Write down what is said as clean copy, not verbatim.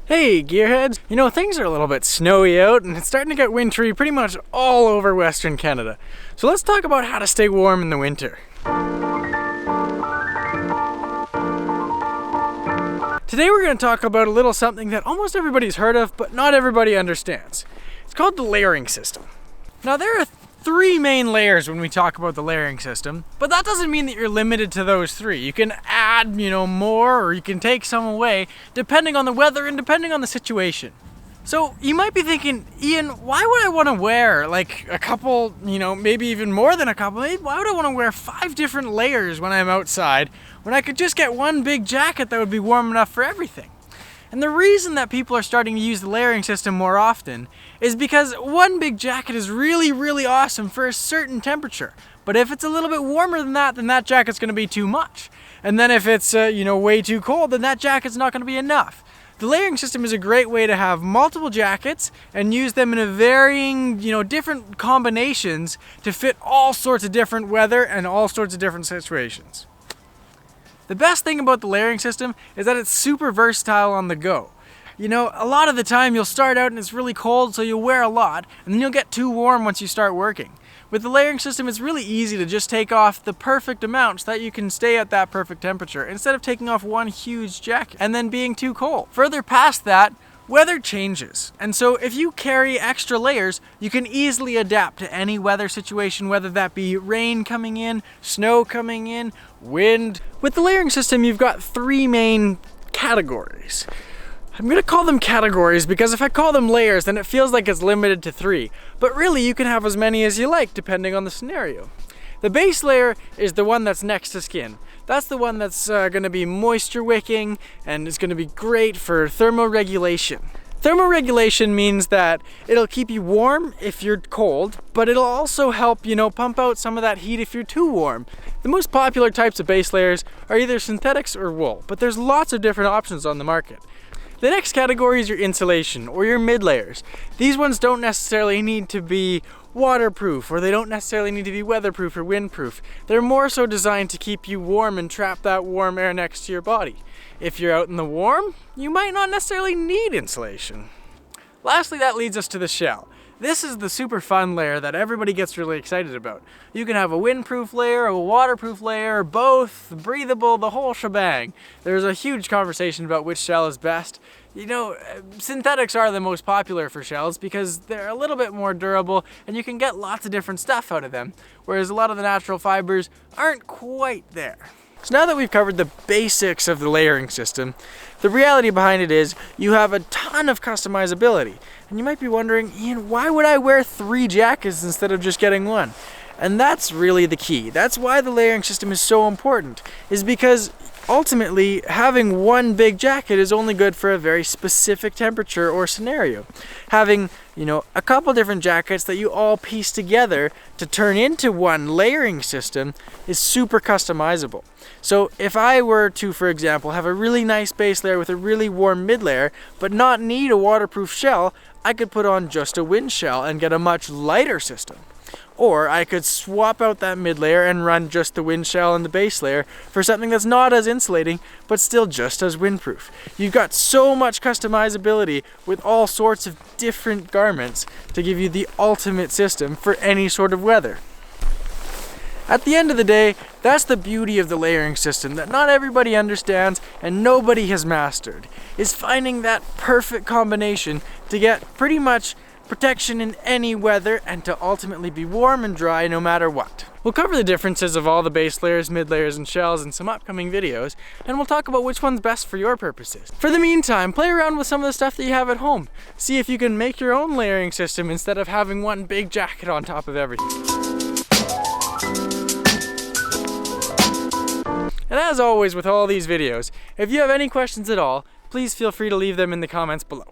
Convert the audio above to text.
Hey gearheads! You know, things are a little bit snowy out and it's starting to get wintry pretty much all over Western Canada. So let's talk about how to stay warm in the winter. Today we're going to talk about a little something that almost everybody's heard of, but not everybody understands. It's called the layering system. Now there are three main layers when we talk about the layering system, but that doesn't mean that you're limited to those three. You can add, more, or you can take some away, depending on the weather and depending on the situation. So you might be thinking, Ian, why would I want to wear like a couple, maybe even more than a couple, why would I want to wear 5 different layers when I'm outside, when I could just get one big jacket that would be warm enough for everything? And the reason that people are starting to use the layering system more often is because one big jacket is really, really awesome for a certain temperature. But if it's a little bit warmer than that jacket's going to be too much. And then if it's, way too cold, then that jacket's not going to be enough. The layering system is a great way to have multiple jackets and use them in a varying, different combinations to fit all sorts of different weather and all sorts of different situations. The best thing about the layering system is that it's super versatile on the go. A lot of the time you'll start out and it's really cold, so you'll wear a lot, and then you'll get too warm once you start working. With the layering system, it's really easy to just take off the perfect amount so that you can stay at that perfect temperature, instead of taking off one huge jacket and then being too cold. Further past that, weather changes, and so if you carry extra layers, you can easily adapt to any weather situation, whether that be rain coming in, snow coming in, wind. With the layering system, you've got 3 main categories. I'm gonna call them categories because if I call them layers, then it feels like it's limited to 3. But really, you can have as many as you like, depending on the scenario. The base layer is the one that's next to skin. That's the one that's gonna be moisture wicking and is gonna be great for thermoregulation. Thermoregulation means that it'll keep you warm if you're cold, but it'll also help, pump out some of that heat if you're too warm. The most popular types of base layers are either synthetics or wool, but there's lots of different options on the market. The next category is your insulation or your mid layers. These ones don't necessarily need to be waterproof, or they don't necessarily need to be weatherproof or windproof. They're more so designed to keep you warm and trap that warm air next to your body. If you're out in the warm, you might not necessarily need insulation. Lastly, that leads us to the shell. This is the super fun layer that everybody gets really excited about. You can have a windproof layer, a waterproof layer, both, breathable, the whole shebang. There's a huge conversation about which shell is best. Synthetics are the most popular for shells because they're a little bit more durable and you can get lots of different stuff out of them, whereas a lot of the natural fibers aren't quite there. So now that we've covered the basics of the layering system, the reality behind it is you have a ton of customizability. And you might be wondering, Ian, why would I wear 3 jackets instead of just getting one? And that's really the key. That's why the layering system is so important, is because ultimately having one big jacket is only good for a very specific temperature or scenario. Having, a couple different jackets that you all piece together to turn into one layering system is super customizable. So if I were to, for example, have a really nice base layer with a really warm mid layer, but not need a waterproof shell, I could put on just a wind shell and get a much lighter system. Or I could swap out that mid layer and run just the wind shell and the base layer for something that's not as insulating, but still just as windproof. You've got so much customizability with all sorts of different garments to give you the ultimate system for any sort of weather. At the end of the day, that's the beauty of the layering system that not everybody understands and nobody has mastered, is finding that perfect combination to get pretty much protection in any weather and to ultimately be warm and dry no matter what. We'll cover the differences of all the base layers, mid layers, and shells in some upcoming videos, and we'll talk about which one's best for your purposes. For the meantime, play around with some of the stuff that you have at home. See if you can make your own layering system instead of having one big jacket on top of everything. And as always with all these videos, if you have any questions at all, please feel free to leave them in the comments below.